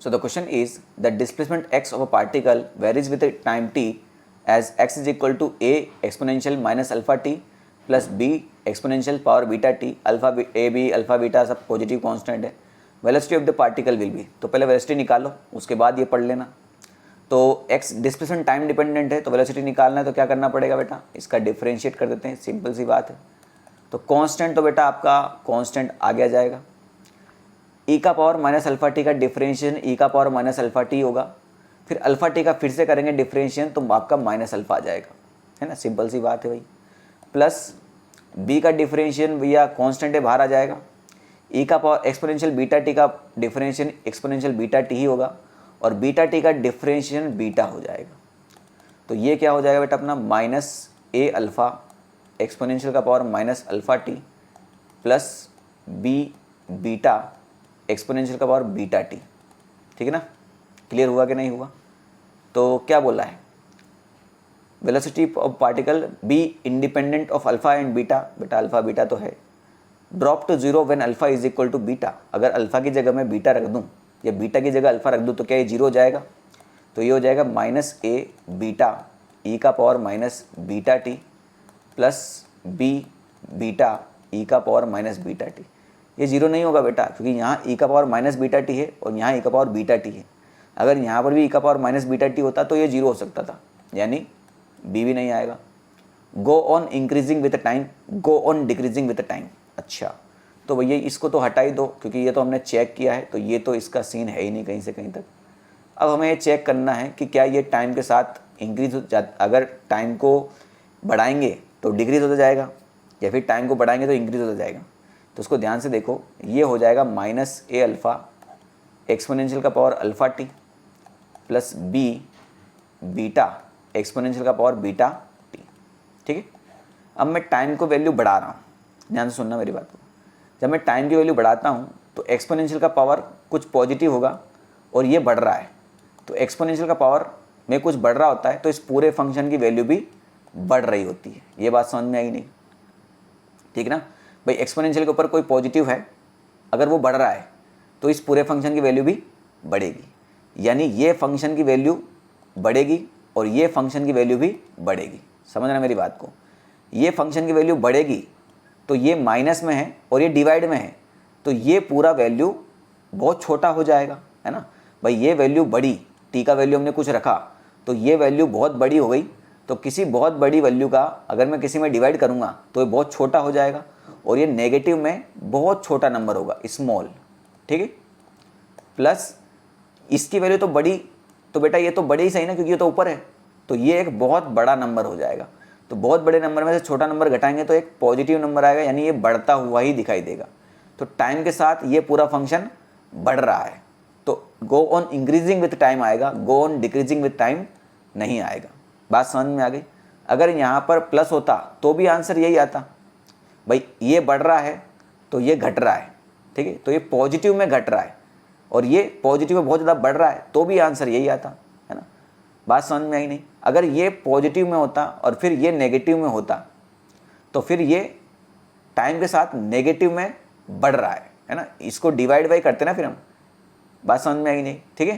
So the question is the displacement x of a particle varies with the time t as x is equal to a exponential minus alpha t plus b exponential power beta t, alpha a b alpha beta सब positive constant है। Velocity of the particle will be, तो पहले velocity निकालो उसके बाद ये पढ़ लेना। तो x डिस्प्लेसमेंट टाइम डिपेंडेंट है, तो वेलोसिटी निकालना है तो क्या करना पड़ेगा बेटा, इसका डिफरेंशिएट कर देते हैं, सिंपल सी बात है। तो कांस्टेंट तो बेटा आपका कांस्टेंट आगे आ जाएगा, ई का पावर माइनस अल्फा टी का डिफरेंशिएशन ई का पावर माइनस अल्फा टी होगा, फिर अल्फा टी का फिर से करेंगे डिफरेंशिएशन तो आपका माइनस अल्फा आ जाएगा, है ना, सिंपल सी बात है भाई। प्लस बी का डिफरेंशिएशन भैया कांस्टेंट है, बाहर आ जाएगा, ई का पावर एक्सपोनेंशियल बीटा टी का डिफरेंशिएशन एक्सपोनेंशियल बीटा टी ही होगा और बीटा टी का डिफरेंशिएशन बीटा हो जाएगा। तो ये क्या हो जाएगा बेटा अपना माइनस ए अल्फ़ा एक्सपोनेंशियल का power minus alpha T plus B beta exponential का पावर बीटा टी। ठीक है ना, क्लियर हुआ कि नहीं हुआ? तो क्या बोला है, velocity of particle be independent of alpha and beta, बेटा अल्फा बीटा तो है, drop to zero when alpha is equal to beta, अगर अल्फा की जगह मैं बीटा रख दूं या बीटा की जगह अल्फा रख दूं तो क्या ये जीरो हो जाएगा, तो ये हो जाएगा माइनस ए बीटा ई का power minus beta T plus B beta e का पावर माइनस बीटा टी। ये जीरो नहीं होगा बेटा, क्योंकि यहाँ ई का पावर माइनस बीटा टी है और यहाँ ई का पावर बीटा टी है। अगर यहाँ पर भी ई का पावर माइनस बीटा टी होता तो ये जीरो हो सकता था, यानी बी भी नहीं आएगा। Go on increasing with time, go on decreasing with time. अच्छा, तो भैया इसको तो हटा ही दो क्योंकि ये तो हमने चेक किया है, तो ये तो इसका सीन है ही नहीं कहीं से कहीं तक। अब हमें ये चेक करना है कि क्या ये टाइम के साथ इंक्रीज हो जाता, अगर टाइम को बढ़ाएंगे तो डिक्रीज होता जाएगा या फिर टाइम को बढ़ाएंगे तो इंक्रीज होता जाएगा। तो उसको ध्यान से देखो, ये हो जाएगा माइनस ए अल्फ़ा एक्सपोनेंशियल का power alpha T plus B beta exponential का पावर बीटा टी। ठीक है, अब मैं टाइम को वैल्यू बढ़ा रहा हूँ, ध्यान से सुनना मेरी बात को। जब मैं टाइम की वैल्यू बढ़ाता हूँ तो एक्सपोनेंशियल का पावर कुछ पॉजिटिव होगा और ये बढ़ रहा है, तो एक्सपोनेंशियल का पावर में कुछ बढ़ रहा होता है तो इस पूरे फंक्शन की वैल्यू भी बढ़ रही होती है। ये बात समझ में आई नहीं? ठीक ना भाई, एक्सपोनेंशियल के ऊपर कोई पॉजिटिव है, अगर वो बढ़ रहा है तो इस पूरे फंक्शन की वैल्यू भी बढ़ेगी, यानी ये फंक्शन की वैल्यू बढ़ेगी और ये फंक्शन की वैल्यू भी बढ़ेगी। समझना मेरी बात को, ये फंक्शन की वैल्यू बढ़ेगी तो ये माइनस में है और ये डिवाइड में है, तो ये पूरा वैल्यू बहुत छोटा हो जाएगा, है ना भाई। ये वैल्यू बड़ी, टी का वैल्यू हमने कुछ रखा तो ये वैल्यू बहुत बड़ी हो गई, तो किसी बहुत बड़ी वैल्यू का अगर मैं किसी में डिवाइड करूँगा तो ये बहुत छोटा हो जाएगा और ये नेगेटिव में बहुत छोटा नंबर होगा, स्मॉल। ठीक है, प्लस इसकी वैल्यू तो बड़ी, तो बेटा ये तो बड़ी ही सही ना, क्योंकि ये तो ऊपर है, तो ये एक बहुत बड़ा नंबर हो जाएगा। तो बहुत बड़े नंबर में से छोटा नंबर घटाएंगे तो एक पॉजिटिव नंबर आएगा, यानी ये बढ़ता हुआ ही दिखाई देगा। तो टाइम के साथ ये पूरा फंक्शन बढ़ रहा है, तो go on increasing with time आएगा, go on decreasing with time नहीं आएगा। बात समझ में आ गई? अगर यहाँ पर प्लस होता तो भी आंसर यही आता, भाई ये बढ़ रहा है तो ये घट रहा है। ठीक है, तो ये पॉजिटिव में घट रहा है और ये पॉजिटिव में बहुत ज़्यादा बढ़ रहा है तो भी आंसर यही आता, है ना। बात समझ में आई नहीं? अगर ये पॉजिटिव में होता और फिर ये नेगेटिव में होता तो फिर ये टाइम के साथ नेगेटिव में बढ़ रहा है ना, इसको डिवाइड बाई करते ना फिर हम। बात समझ में आई नहीं? ठीक है,